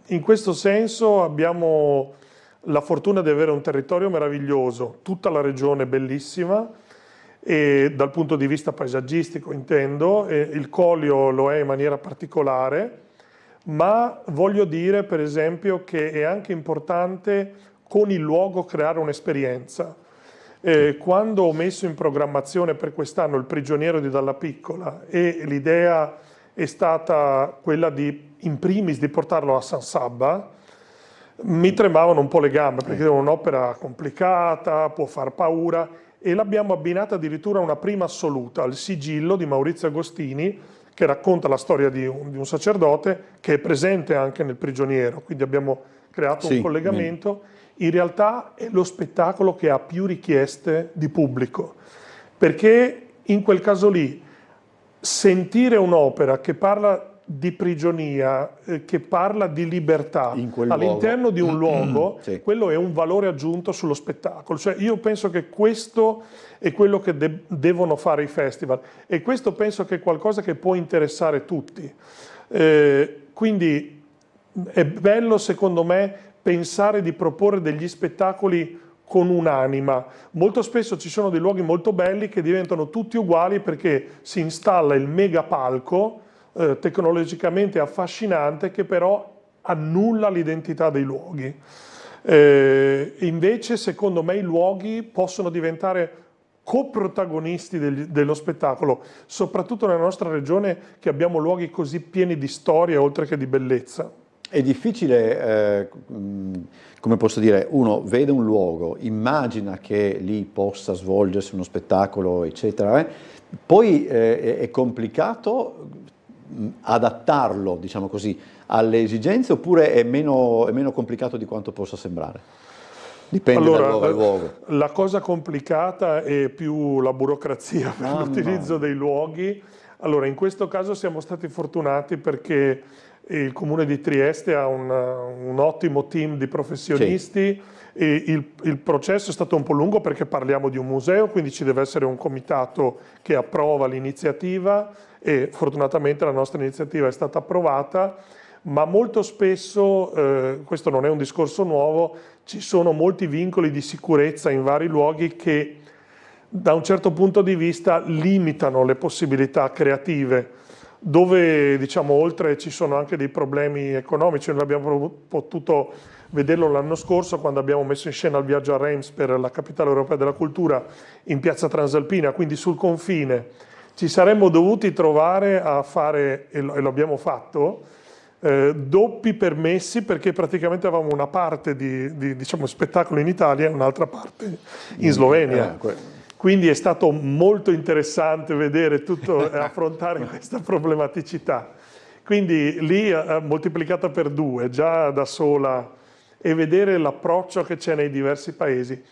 in questo senso abbiamo la fortuna di avere un territorio meraviglioso, tutta la regione bellissima, e dal punto di vista paesaggistico intendo, il Collio lo è in maniera particolare, ma voglio dire per esempio che è anche importante con il luogo creare un'esperienza. Quando ho messo in programmazione per quest'anno Il prigioniero di Dalla Piccola, e l'idea è stata quella di, in primis, di portarlo a San Sabba, mi tremavano un po' le gambe, perché è un'opera complicata, può far paura, e l'abbiamo abbinata addirittura a una prima assoluta, al Sigillo di Maurizio Agostini, che racconta la storia di un sacerdote che è presente anche nel Prigioniero, quindi abbiamo creato un collegamento. In realtà è lo spettacolo che ha più richieste di pubblico, perché in quel caso lì sentire un'opera che parla di prigionia, che parla di libertà all'interno di un luogo, quello è un valore aggiunto sullo spettacolo. Cioè, io penso che questo è quello che devono fare i festival, e questo penso che è qualcosa che può interessare tutti. Quindi è bello, secondo me, pensare di proporre degli spettacoli con un'anima. Molto spesso ci sono dei luoghi molto belli che diventano tutti uguali perché si installa il mega palco tecnologicamente affascinante, che però annulla l'identità dei luoghi. Invece, secondo me, i luoghi possono diventare coprotagonisti dello spettacolo, soprattutto nella nostra regione, che abbiamo luoghi così pieni di storia oltre che di bellezza. È difficile, come posso dire, uno vede un luogo, immagina che lì possa svolgersi uno spettacolo, eccetera, poi è complicato adattarlo, diciamo così, alle esigenze, oppure è meno complicato di quanto possa sembrare? Dipende da luogo a luogo. La cosa complicata è più la burocrazia per l'utilizzo dei luoghi. Allora, in questo caso siamo stati fortunati perché il Comune di Trieste ha un ottimo team di professionisti, e il processo è stato un po' lungo perché parliamo di un museo, quindi ci deve essere un comitato che approva l'iniziativa, e fortunatamente la nostra iniziativa è stata approvata, ma molto spesso, questo non è un discorso nuovo, ci sono molti vincoli di sicurezza in vari luoghi che da un certo punto di vista limitano le possibilità creative, dove, diciamo, oltre ci sono anche dei problemi economici. Noi abbiamo potuto vederlo l'anno scorso quando abbiamo messo in scena il viaggio a Reims per la Capitale Europea della Cultura in piazza Transalpina, quindi sul confine. Ci saremmo dovuti trovare a fare, e lo abbiamo fatto, doppi permessi, perché praticamente avevamo una parte di diciamo, spettacolo in Italia e un'altra parte in Slovenia. Quindi è stato molto interessante vedere tutto e affrontare questa problematicità. quindi lì moltiplicata per 2, già da sola, e vedere l'approccio che c'è nei diversi paesi.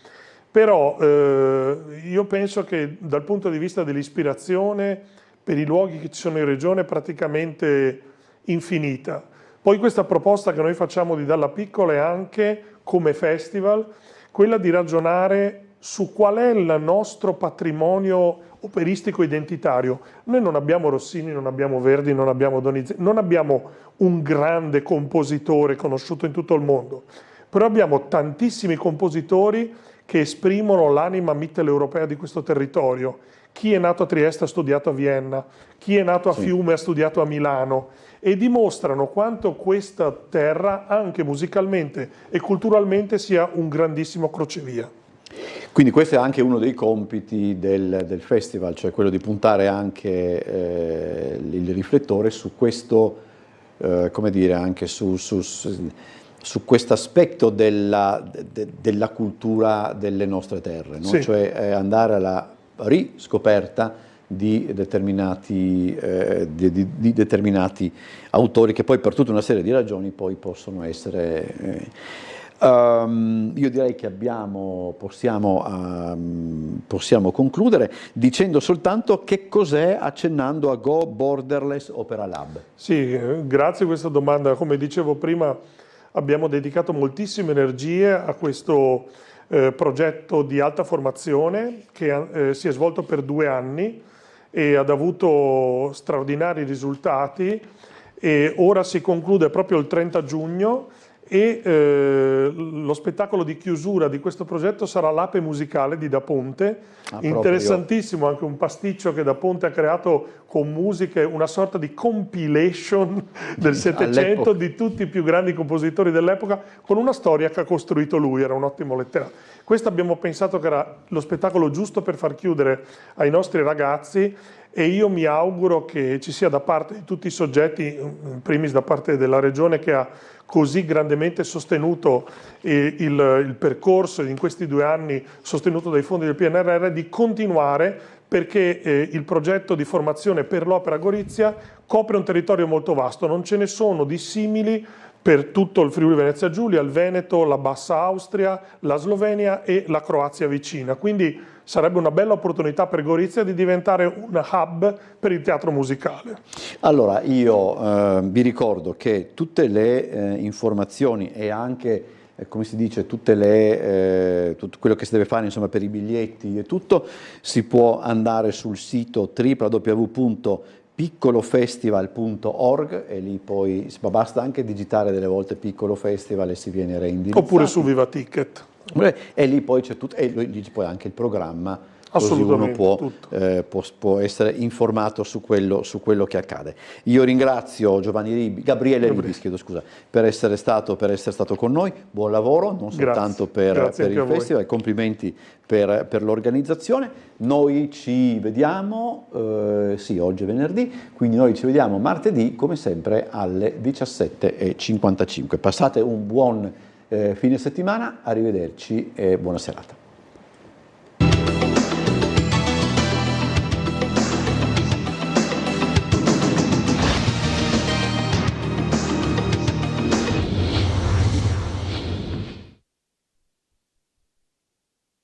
Però io penso che dal punto di vista dell'ispirazione per i luoghi che ci sono in regione è praticamente infinita. Poi questa proposta che noi facciamo di Dalla Piccola è anche, come festival, quella di ragionare su qual è il nostro patrimonio operistico identitario. Noi non abbiamo Rossini, non abbiamo Verdi, non abbiamo Donizetti, non abbiamo un grande compositore conosciuto in tutto il mondo, però abbiamo tantissimi compositori che esprimono l'anima mitteleuropea di questo territorio. Chi è nato a Trieste ha studiato a Vienna, chi è nato a Fiume ha studiato a Milano, e dimostrano quanto questa terra, anche musicalmente e culturalmente, sia un grandissimo crocevia. Quindi questo è anche uno dei compiti del festival, cioè quello di puntare anche il riflettore su questo, come dire, anche su questo aspetto della cultura delle nostre terre, no? Sì. Cioè andare alla riscoperta di determinati autori che poi per tutta una serie di ragioni poi possono essere... io direi che possiamo concludere dicendo soltanto che cos'è, accennando a Go Borderless Opera Lab. Sì, grazie a questa domanda. Come dicevo prima, abbiamo dedicato moltissime energie a questo progetto di alta formazione che si è svolto per 2 anni e ha avuto straordinari risultati, e ora si conclude proprio il 30 giugno e lo spettacolo di chiusura di questo progetto sarà l'Ape musicale di Da Ponte, interessantissimo, anche un pasticcio che Da Ponte ha creato con musiche, una sorta di compilation del Settecento di tutti i più grandi compositori dell'epoca, con una storia che ha costruito lui, era un ottimo letterato. Questo abbiamo pensato che era lo spettacolo giusto per far chiudere ai nostri ragazzi, e io mi auguro che ci sia da parte di tutti i soggetti, in primis da parte della Regione che ha così grandemente sostenuto il percorso in questi 2 anni, sostenuto dai fondi del PNRR, di continuare, perché il progetto di formazione per l'Opera Gorizia copre un territorio molto vasto, non ce ne sono di simili per tutto il Friuli Venezia Giulia, il Veneto, la Bassa Austria, la Slovenia e la Croazia vicina. Quindi sarebbe una bella opportunità per Gorizia di diventare un hub per il teatro musicale. Allora, io vi ricordo che tutte le informazioni e anche, come si dice, tutto quello che si deve fare, insomma, per i biglietti e tutto, si può andare sul sito www.piccolofestival.org, e lì poi basta anche digitare delle volte Piccolo Festival e si viene reindirizzato. Oppure su Viva Ticket. E lì poi c'è tutto, e lì poi anche il programma, così uno può essere informato su quello che accade. Io ringrazio Gabriele Ribis, chiedo scusa, per essere stato con noi. Buon lavoro, non soltanto per il festival, complimenti per l'organizzazione. Noi ci vediamo, oggi è venerdì, quindi noi ci vediamo martedì come sempre alle 17:55. Passate un buon fine settimana, arrivederci e buona serata.